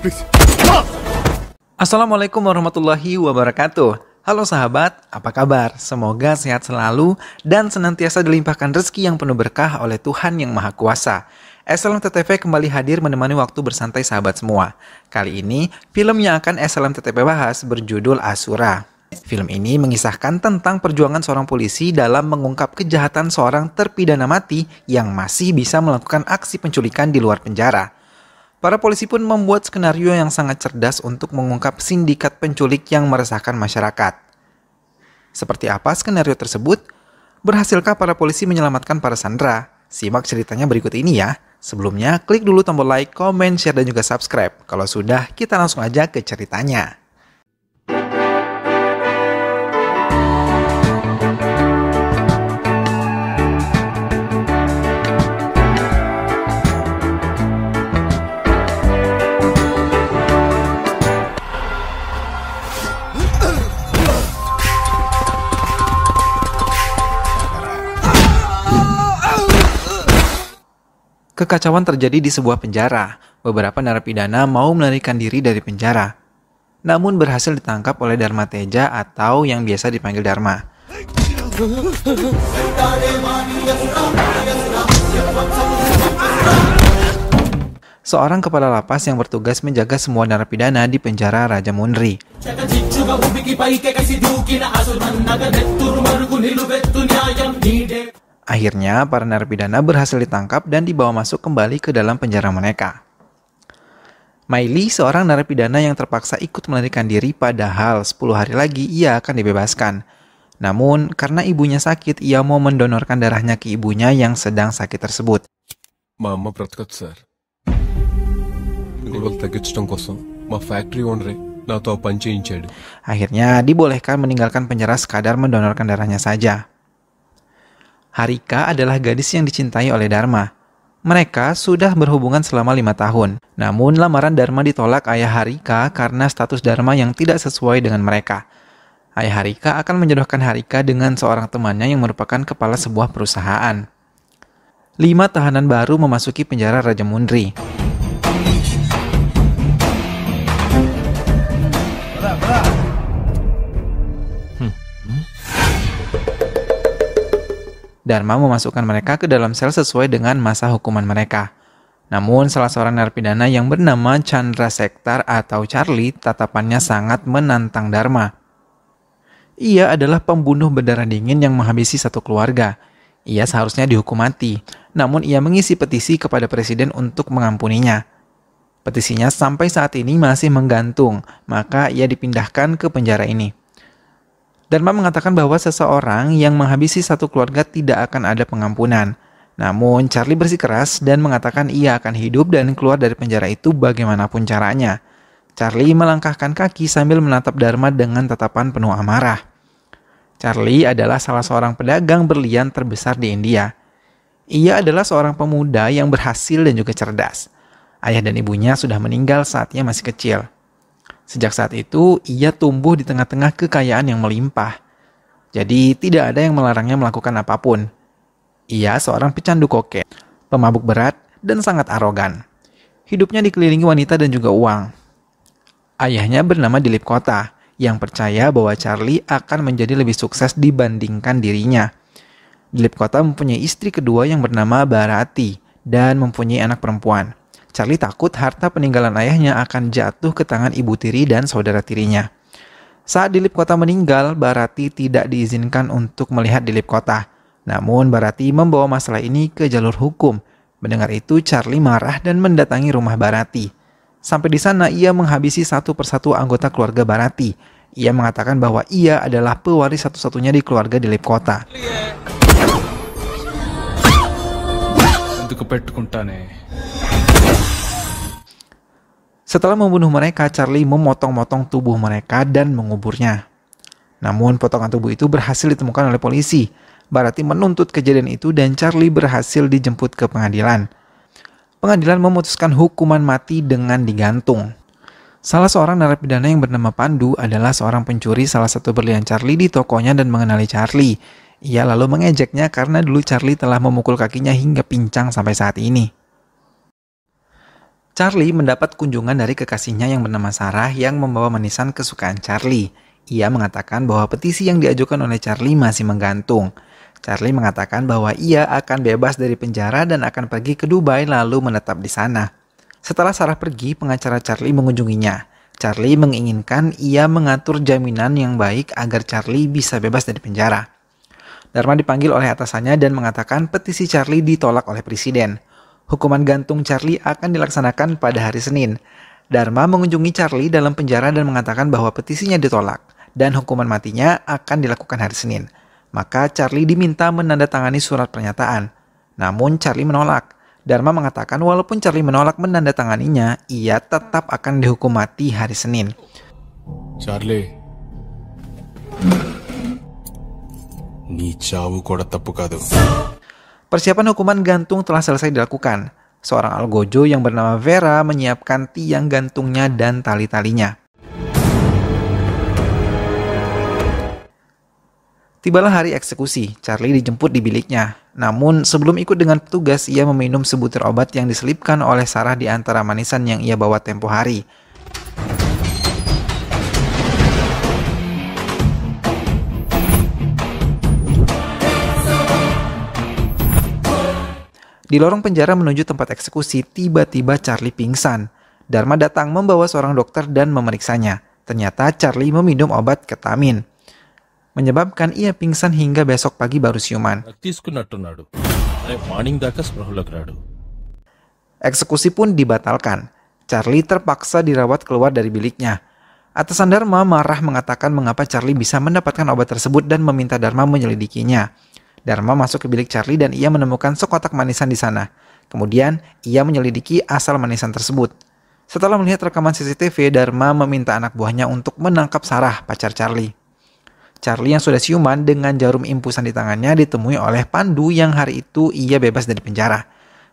please. Assalamualaikum warahmatullahi wabarakatuh. Halo sahabat, apa kabar? Semoga sehat selalu dan senantiasa dilimpahkan rezeki yang penuh berkah oleh Tuhan Yang Maha Kuasa. SLMTTV kembali hadir menemani waktu bersantai sahabat semua. Kali ini, film yang akan SLMTTV bahas berjudul Asura. Film ini mengisahkan tentang perjuangan seorang polisi dalam mengungkap kejahatan seorang terpidana mati yang masih bisa melakukan aksi penculikan di luar penjara. Para polisi pun membuat skenario yang sangat cerdas untuk mengungkap sindikat penculik yang meresahkan masyarakat. Seperti apa skenario tersebut? Berhasilkah para polisi menyelamatkan para sandera? Simak ceritanya berikut ini ya. Sebelumnya, klik dulu tombol like, komen, share, dan juga subscribe. Kalau sudah, kita langsung aja ke ceritanya. Kekacauan terjadi di sebuah penjara. Beberapa narapidana mau melarikan diri dari penjara, namun berhasil ditangkap oleh Dharma Teja atau yang biasa dipanggil Dharma. Seorang kepala lapas yang bertugas menjaga semua narapidana di penjara Raja Mundri. Akhirnya, para narapidana berhasil ditangkap dan dibawa masuk kembali ke dalam penjara mereka. Maili, seorang narapidana yang terpaksa ikut melarikan diri padahal 10 hari lagi ia akan dibebaskan. Namun, karena ibunya sakit, ia mau mendonorkan darahnya ke ibunya yang sedang sakit tersebut. మా అమ్మ బ్రతకదు సార్. ఇవాళ తగ్గించడం కోసం మా ఫ్యాక్టరీ ఓనరే నాతో ఆ పని చేయించాడు. Akhirnya, dibolehkan meninggalkan penjara sekadar mendonorkan darahnya saja. Harika adalah gadis yang dicintai oleh Dharma. Mereka sudah berhubungan selama 5 tahun. Namun lamaran Dharma ditolak ayah Harika karena status Dharma yang tidak sesuai dengan mereka. Ayah Harika akan menjodohkan Harika dengan seorang temannya yang merupakan kepala sebuah perusahaan. 5 tahanan baru memasuki penjara Raja Mundri. Dharma memasukkan mereka ke dalam sel sesuai dengan masa hukuman mereka. Namun, salah seorang narapidana yang bernama Chandra Sektar atau Charlie, tatapannya sangat menantang Dharma. Ia adalah pembunuh berdarah dingin yang menghabisi satu keluarga. Ia seharusnya dihukum mati, namun ia mengisi petisi kepada presiden untuk mengampuninya. Petisinya sampai saat ini masih menggantung, maka ia dipindahkan ke penjara ini. Dharma mengatakan bahwa seseorang yang menghabisi satu keluarga tidak akan ada pengampunan. Namun, Charlie bersikeras dan mengatakan ia akan hidup dan keluar dari penjara itu bagaimanapun caranya. Charlie melangkahkan kaki sambil menatap Dharma dengan tatapan penuh amarah. Charlie adalah salah seorang pedagang berlian terbesar di India. Ia adalah seorang pemuda yang berhasil dan juga cerdas. Ayah dan ibunya sudah meninggal saat ia masih kecil. Sejak saat itu, ia tumbuh di tengah-tengah kekayaan yang melimpah. Jadi, tidak ada yang melarangnya melakukan apapun. Ia seorang pecandu koket, pemabuk berat, dan sangat arogan. Hidupnya dikelilingi wanita dan juga uang. Ayahnya bernama Dilip Kota, yang percaya bahwa Charlie akan menjadi lebih sukses dibandingkan dirinya. Dilip Kota mempunyai istri kedua yang bernama Bharati, dan mempunyai anak perempuan. Charlie takut harta peninggalan ayahnya akan jatuh ke tangan ibu tiri dan saudara tirinya. Saat Dilip Kota meninggal, Bharati tidak diizinkan untuk melihat Dilip Kota. Namun Bharati membawa masalah ini ke jalur hukum. Mendengar itu, Charlie marah dan mendatangi rumah Bharati. Sampai di sana, ia menghabisi satu persatu anggota keluarga Bharati. Ia mengatakan bahwa ia adalah pewaris satu-satunya di keluarga Dilip Kota. Setelah membunuh mereka, Charlie memotong-motong tubuh mereka dan menguburnya. Namun, potongan tubuh itu berhasil ditemukan oleh polisi. Bharati menuntut kejadian itu dan Charlie berhasil dijemput ke pengadilan. Pengadilan memutuskan hukuman mati dengan digantung. Salah seorang narapidana yang bernama Pandu adalah seorang pencuri salah satu berlian Charlie di tokonya dan mengenali Charlie. Ia lalu mengejeknya karena dulu Charlie telah memukul kakinya hingga pincang sampai saat ini. Charlie mendapat kunjungan dari kekasihnya yang bernama Sarah yang membawa manisan kesukaan Charlie. Ia mengatakan bahwa petisi yang diajukan oleh Charlie masih menggantung. Charlie mengatakan bahwa ia akan bebas dari penjara dan akan pergi ke Dubai lalu menetap di sana. Setelah Sarah pergi, pengacara Charlie mengunjunginya. Charlie menginginkan ia mengatur jaminan yang baik agar Charlie bisa bebas dari penjara. Dharma dipanggil oleh atasannya dan mengatakan petisi Charlie ditolak oleh presiden. Hukuman gantung Charlie akan dilaksanakan pada hari Senin. Dharma mengunjungi Charlie dalam penjara dan mengatakan bahwa petisinya ditolak dan hukuman matinya akan dilakukan hari Senin. Maka Charlie diminta menandatangani surat pernyataan. Namun Charlie menolak. Dharma mengatakan walaupun Charlie menolak menandatanganinya, ia tetap akan dihukum mati hari Senin. Charlie, నీ చావు కూడా తప్పు కాదు. Persiapan hukuman gantung telah selesai dilakukan. Seorang algojo yang bernama Vera menyiapkan tiang gantungnya dan tali-talinya. Tibalah hari eksekusi, Charlie dijemput di biliknya. Namun sebelum ikut dengan petugas, ia meminum sebutir obat yang diselipkan oleh Sarah di antara manisan yang ia bawa tempo hari. Di lorong penjara menuju tempat eksekusi, tiba-tiba Charlie pingsan. Dharma datang membawa seorang dokter dan memeriksanya. Ternyata Charlie meminum obat ketamin, menyebabkan ia pingsan hingga besok pagi baru siuman. Eksekusi pun dibatalkan. Charlie terpaksa dirawat keluar dari biliknya. Atasan Dharma marah mengatakan mengapa Charlie bisa mendapatkan obat tersebut dan meminta Dharma menyelidikinya. Dharma masuk ke bilik Charlie dan ia menemukan sekotak manisan di sana. Kemudian, ia menyelidiki asal manisan tersebut. Setelah melihat rekaman CCTV, Dharma meminta anak buahnya untuk menangkap Sarah, pacar Charlie. Charlie yang sudah siuman dengan jarum impusan di tangannya ditemui oleh Pandu yang hari itu ia bebas dari penjara.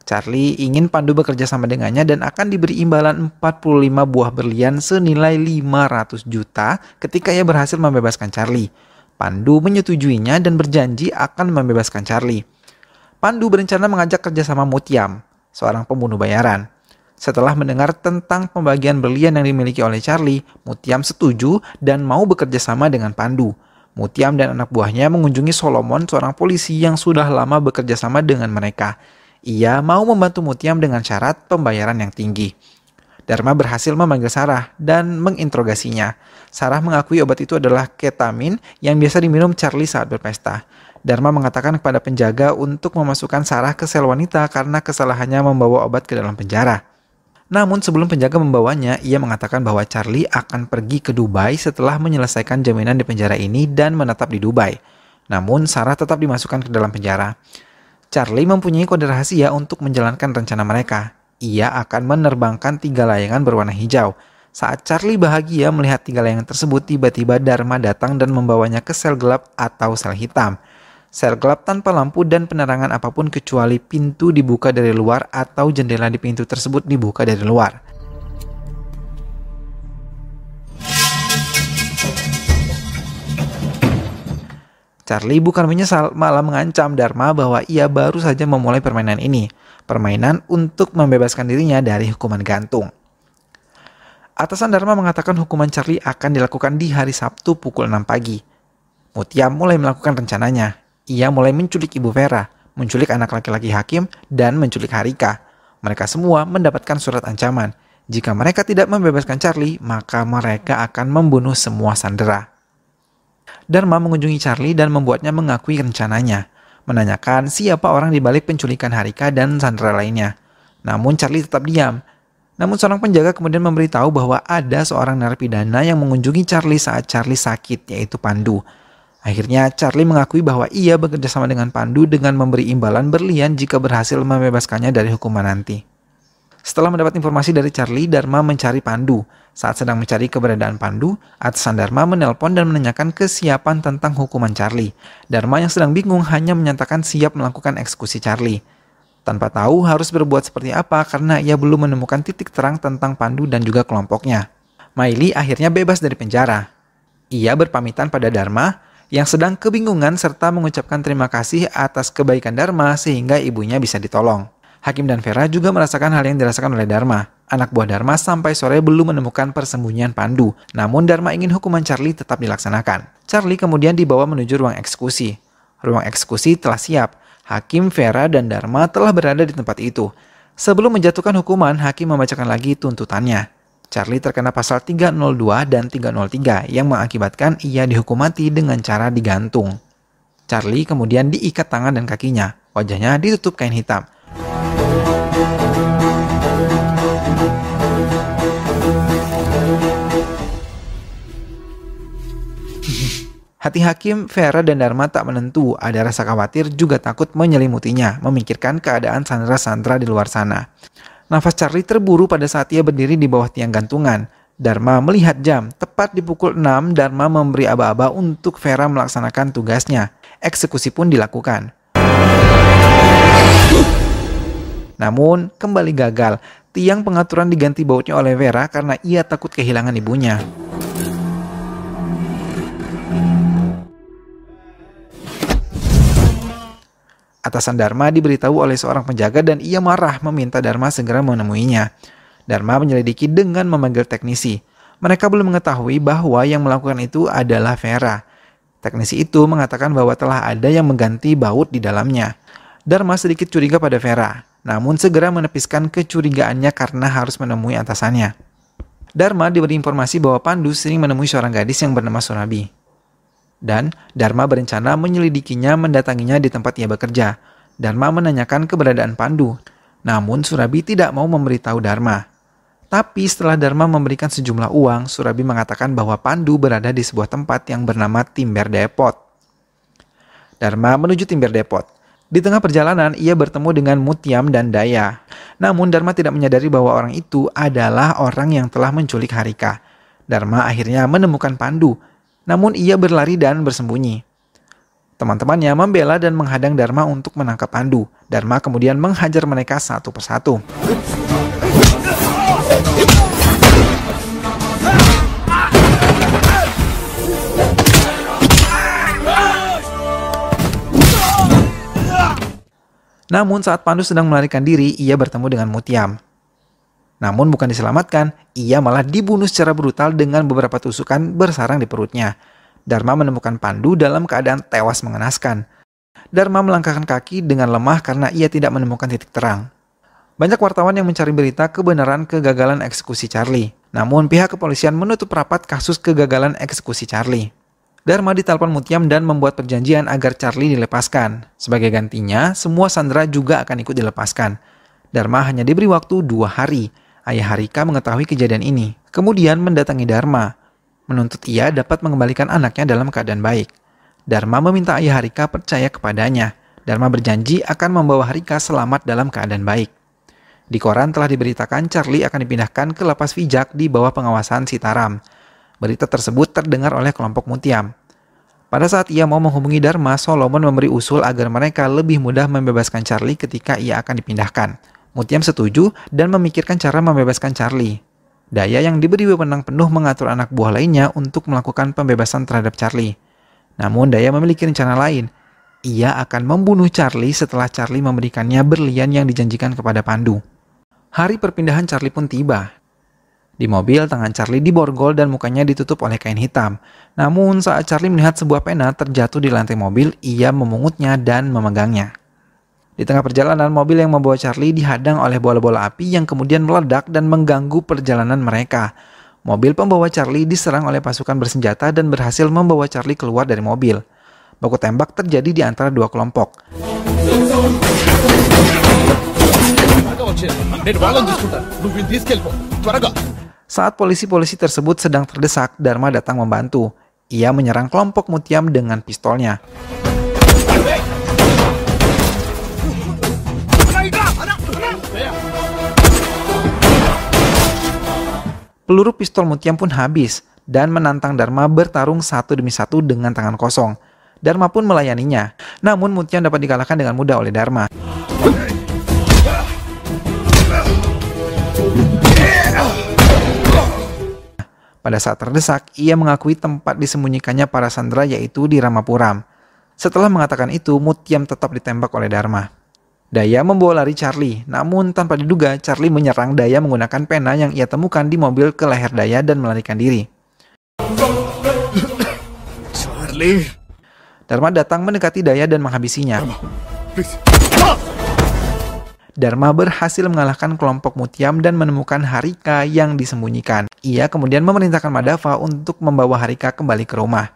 Charlie ingin Pandu bekerja sama dengannya dan akan diberi imbalan 45 buah berlian senilai 500 juta ketika ia berhasil membebaskan Charlie. Pandu menyetujuinya dan berjanji akan membebaskan Charlie. Pandu berencana mengajak kerjasama Mutiam, seorang pembunuh bayaran. Setelah mendengar tentang pembagian berlian yang dimiliki oleh Charlie, Mutiam setuju dan mau bekerja sama dengan Pandu. Mutiam dan anak buahnya mengunjungi Solomon, seorang polisi yang sudah lama bekerja sama dengan mereka. Ia mau membantu Mutiam dengan syarat pembayaran yang tinggi. Dharma berhasil memanggil Sarah dan menginterogasinya. Sarah mengakui obat itu adalah ketamin yang biasa diminum Charlie saat berpesta. Dharma mengatakan kepada penjaga untuk memasukkan Sarah ke sel wanita karena kesalahannya membawa obat ke dalam penjara. Namun sebelum penjaga membawanya, ia mengatakan bahwa Charlie akan pergi ke Dubai setelah menyelesaikan jaminan di penjara ini dan menetap di Dubai. Namun Sarah tetap dimasukkan ke dalam penjara. Charlie mempunyai kode rahasia untuk menjalankan rencana mereka. Ia akan menerbangkan 3 layangan berwarna hijau. Saat Charlie bahagia melihat 3 layangan tersebut, tiba-tiba Dharma datang dan membawanya ke sel gelap atau sel hitam. Sel gelap tanpa lampu dan penerangan apapun kecuali pintu dibuka dari luar atau jendela di pintu tersebut dibuka dari luar. Charlie bukan menyesal, malah mengancam Dharma bahwa ia baru saja memulai permainan ini. Permainan untuk membebaskan dirinya dari hukuman gantung. Atasan Dharma mengatakan hukuman Charlie akan dilakukan di hari Sabtu pukul 6 pagi. Mutiam mulai melakukan rencananya. Ia mulai menculik Ibu Vera, menculik anak laki-laki hakim, dan menculik Harika. Mereka semua mendapatkan surat ancaman. Jika mereka tidak membebaskan Charlie, maka mereka akan membunuh semua sandera. Dharma mengunjungi Charlie dan membuatnya mengakui rencananya, menanyakan siapa orang di balik penculikan Harika dan sandera lainnya. Namun Charlie tetap diam. Namun seorang penjaga kemudian memberitahu bahwa ada seorang narapidana yang mengunjungi Charlie saat Charlie sakit, yaitu Pandu. Akhirnya Charlie mengakui bahwa ia bekerja sama dengan Pandu dengan memberi imbalan berlian jika berhasil membebaskannya dari hukuman nanti. Setelah mendapat informasi dari Charlie, Dharma mencari Pandu. Saat sedang mencari keberadaan Pandu, atasan Dharma menelpon dan menanyakan kesiapan tentang hukuman Charlie. Dharma yang sedang bingung hanya menyatakan siap melakukan eksekusi Charlie. Tanpa tahu harus berbuat seperti apa karena ia belum menemukan titik terang tentang Pandu dan juga kelompoknya. Miley akhirnya bebas dari penjara. Ia berpamitan pada Dharma yang sedang kebingungan serta mengucapkan terima kasih atas kebaikan Dharma sehingga ibunya bisa ditolong. Hakim dan Vera juga merasakan hal yang dirasakan oleh Dharma. Anak buah Dharma sampai sore belum menemukan persembunyian Pandu. Namun Dharma ingin hukuman Charlie tetap dilaksanakan. Charlie kemudian dibawa menuju ruang eksekusi. Ruang eksekusi telah siap. Hakim, Vera, dan Dharma telah berada di tempat itu. Sebelum menjatuhkan hukuman, hakim membacakan lagi tuntutannya. Charlie terkena pasal 302 dan 303 yang mengakibatkan ia dihukum mati dengan cara digantung. Charlie kemudian diikat tangan dan kakinya. Wajahnya ditutup kain hitam. Hati hakim, Vera, dan Dharma tak menentu. Ada rasa khawatir juga takut menyelimutinya, memikirkan keadaan sandera-sandera di luar sana. Nafas Charlie terburu pada saat ia berdiri di bawah tiang gantungan. Dharma melihat jam. Tepat di pukul 6, Dharma memberi aba-aba untuk Vera melaksanakan tugasnya. Eksekusi pun dilakukan. Namun, kembali gagal. Tiang pengaturan diganti bautnya oleh Vera karena ia takut kehilangan ibunya. Atasan Dharma diberitahu oleh seorang penjaga dan ia marah meminta Dharma segera menemuinya. Dharma menyelidiki dengan memanggil teknisi. Mereka belum mengetahui bahwa yang melakukan itu adalah Vera. Teknisi itu mengatakan bahwa telah ada yang mengganti baut di dalamnya. Dharma sedikit curiga pada Vera, namun segera menepiskan kecurigaannya karena harus menemui atasannya. Dharma diberi informasi bahwa Pandu sering menemui seorang gadis yang bernama Surabhi. Dan Dharma berencana menyelidikinya mendatanginya di tempat ia bekerja. Dharma menanyakan keberadaan Pandu. Namun Surabhi tidak mau memberitahu Dharma. Tapi setelah Dharma memberikan sejumlah uang, Surabhi mengatakan bahwa Pandu berada di sebuah tempat yang bernama Timber Depot. Dharma menuju Timber Depot. Di tengah perjalanan, ia bertemu dengan Mutyam dan Daya. Namun Dharma tidak menyadari bahwa orang itu adalah orang yang telah menculik Harika. Dharma akhirnya menemukan Pandu. Namun ia berlari dan bersembunyi. Teman-temannya membela dan menghadang Dharma untuk menangkap Pandu. Dharma kemudian menghajar mereka satu persatu. Namun saat Pandu sedang melarikan diri, ia bertemu dengan Mutyam. Namun bukan diselamatkan, ia malah dibunuh secara brutal dengan beberapa tusukan bersarang di perutnya. Dharma menemukan Pandu dalam keadaan tewas mengenaskan. Dharma melangkahkan kaki dengan lemah karena ia tidak menemukan titik terang. Banyak wartawan yang mencari berita kebenaran kegagalan eksekusi Charlie. Namun pihak kepolisian menutup rapat kasus kegagalan eksekusi Charlie. Dharma ditelepon Mutyam dan membuat perjanjian agar Charlie dilepaskan. Sebagai gantinya, semua sandera juga akan ikut dilepaskan. Dharma hanya diberi waktu 2 hari. Ayah Harika mengetahui kejadian ini, kemudian mendatangi Dharma, menuntut ia dapat mengembalikan anaknya dalam keadaan baik. Dharma meminta ayah Harika percaya kepadanya. Dharma berjanji akan membawa Harika selamat dalam keadaan baik. Di koran telah diberitakan Charlie akan dipindahkan ke lapas Vijak di bawah pengawasan Sitaram. Berita tersebut terdengar oleh kelompok Mutyam. Pada saat ia mau menghubungi Dharma, Solomon memberi usul agar mereka lebih mudah membebaskan Charlie ketika ia akan dipindahkan. Mutyam setuju dan memikirkan cara membebaskan Charlie. Daya yang diberi wewenang penuh mengatur anak buah lainnya untuk melakukan pembebasan terhadap Charlie. Namun Daya memiliki rencana lain. Ia akan membunuh Charlie setelah Charlie memberikannya berlian yang dijanjikan kepada Pandu. Hari perpindahan Charlie pun tiba. Di mobil, tangan Charlie diborgol dan mukanya ditutup oleh kain hitam. Namun saat Charlie melihat sebuah pena terjatuh di lantai mobil, ia memungutnya dan memegangnya. Di tengah perjalanan, mobil yang membawa Charlie dihadang oleh bola-bola api yang kemudian meledak dan mengganggu perjalanan mereka. Mobil pembawa Charlie diserang oleh pasukan bersenjata dan berhasil membawa Charlie keluar dari mobil. Baku tembak terjadi di antara dua kelompok. Saat polisi-polisi tersebut sedang terdesak, Dharma datang membantu. Ia menyerang kelompok Mutyam dengan pistolnya. Peluru pistol Mutyam pun habis dan menantang Dharma bertarung satu demi satu dengan tangan kosong. Dharma pun melayaninya, namun Mutyam dapat dikalahkan dengan mudah oleh Dharma. Pada saat terdesak, ia mengakui tempat disembunyikannya para sandera yaitu di Ramapuram. Setelah mengatakan itu, Mutyam tetap ditembak oleh Dharma. Daya membawa lari Charlie, namun tanpa diduga Charlie menyerang Daya menggunakan pena yang ia temukan di mobil ke leher Daya dan melarikan diri. Charlie. Dharma datang mendekati Daya dan menghabisinya. Please. Dharma berhasil mengalahkan kelompok Mutiam dan menemukan Harika yang disembunyikan. Ia kemudian memerintahkan Madava untuk membawa Harika kembali ke rumah.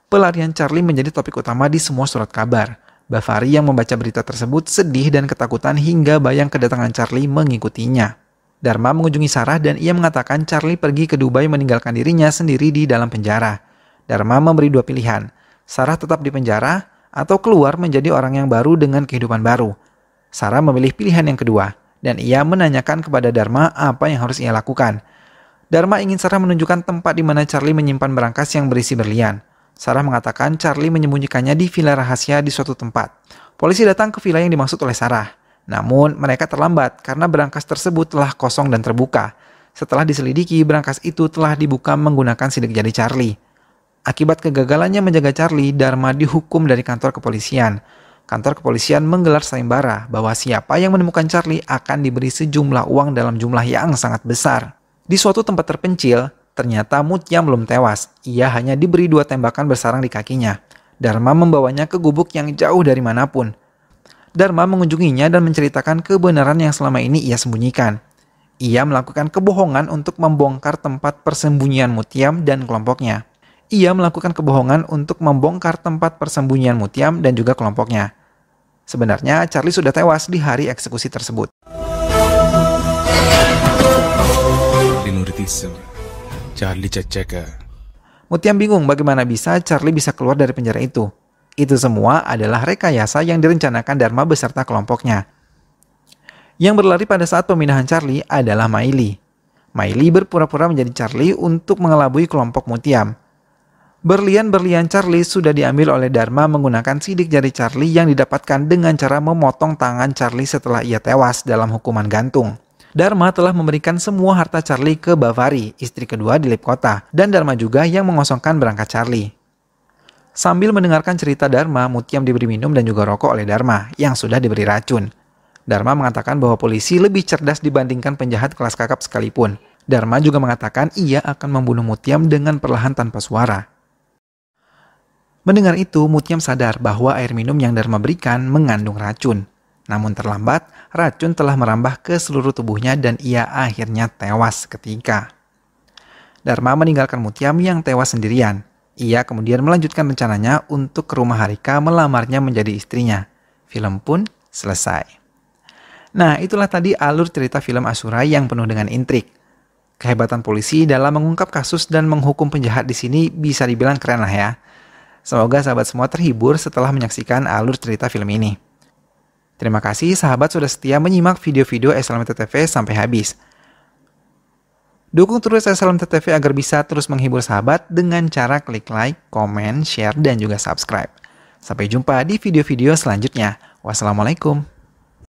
Pelarian Charlie menjadi topik utama di semua surat kabar. Bavari yang membaca berita tersebut sedih dan ketakutan hingga bayang kedatangan Charlie mengikutinya. Dharma mengunjungi Sarah dan ia mengatakan Charlie pergi ke Dubai meninggalkan dirinya sendiri di dalam penjara. Dharma memberi dua pilihan, Sarah tetap di penjara atau keluar menjadi orang yang baru dengan kehidupan baru. Sarah memilih pilihan yang kedua, dan ia menanyakan kepada Dharma apa yang harus ia lakukan. Dharma ingin Sarah menunjukkan tempat di mana Charlie menyimpan berangkas yang berisi berlian. Sarah mengatakan Charlie menyembunyikannya di villa rahasia di suatu tempat. Polisi datang ke villa yang dimaksud oleh Sarah. Namun, mereka terlambat karena berangkas tersebut telah kosong dan terbuka. Setelah diselidiki, berangkas itu telah dibuka menggunakan sidik jari Charlie. Akibat kegagalannya menjaga Charlie, Dharma dihukum dari kantor kepolisian. Kantor kepolisian menggelar sayembara bahwa siapa yang menemukan Charlie akan diberi sejumlah uang dalam jumlah yang sangat besar. Di suatu tempat terpencil, ternyata Mutiam belum tewas. Ia hanya diberi 2 tembakan bersarang di kakinya. Dharma membawanya ke gubuk yang jauh dari manapun. Dharma mengunjunginya dan menceritakan kebenaran yang selama ini ia sembunyikan. Ia melakukan kebohongan untuk membongkar tempat persembunyian Mutiam dan kelompoknya. Ia melakukan kebohongan untuk membongkar tempat persembunyian Mutiam dan juga kelompoknya. Sebenarnya Charlie sudah tewas di hari eksekusi tersebut. Charlie ceceka. Mutiam bingung bagaimana bisa Charlie bisa keluar dari penjara itu. Itu semua adalah rekayasa yang direncanakan Dharma beserta kelompoknya. Yang berlari pada saat pemindahan Charlie adalah Maili. Maili berpura-pura menjadi Charlie untuk mengelabui kelompok Mutiam. Berlian-berlian Charlie sudah diambil oleh Dharma menggunakan sidik jari Charlie yang didapatkan dengan cara memotong tangan Charlie setelah ia tewas dalam hukuman gantung. Dharma telah memberikan semua harta Charlie ke Bavari, istri kedua di Lip Kota, dan Dharma juga yang mengosongkan berangkas Charlie. Sambil mendengarkan cerita Dharma, Mutiam diberi minum dan juga rokok oleh Dharma yang sudah diberi racun. Dharma mengatakan bahwa polisi lebih cerdas dibandingkan penjahat kelas kakap sekalipun. Dharma juga mengatakan ia akan membunuh Mutiam dengan perlahan tanpa suara. Mendengar itu, Mutiam sadar bahwa air minum yang Dharma berikan mengandung racun. Namun terlambat, racun telah merambah ke seluruh tubuhnya dan ia akhirnya tewas seketika. Dharma meninggalkan Mutiam yang tewas sendirian. Ia kemudian melanjutkan rencananya untuk ke rumah Harika melamarnya menjadi istrinya. Film pun selesai. Nah, itulah tadi alur cerita film Ashura yang penuh dengan intrik. Kehebatan polisi dalam mengungkap kasus dan menghukum penjahat di sini bisa dibilang keren lah ya. Semoga sahabat semua terhibur setelah menyaksikan alur cerita film ini. Terima kasih sahabat sudah setia menyimak video-video SLMT-TV sampai habis. Dukung terus SLMT-TV agar bisa terus menghibur sahabat dengan cara klik like, komen, share, dan juga subscribe. Sampai jumpa di video-video selanjutnya. Wassalamualaikum.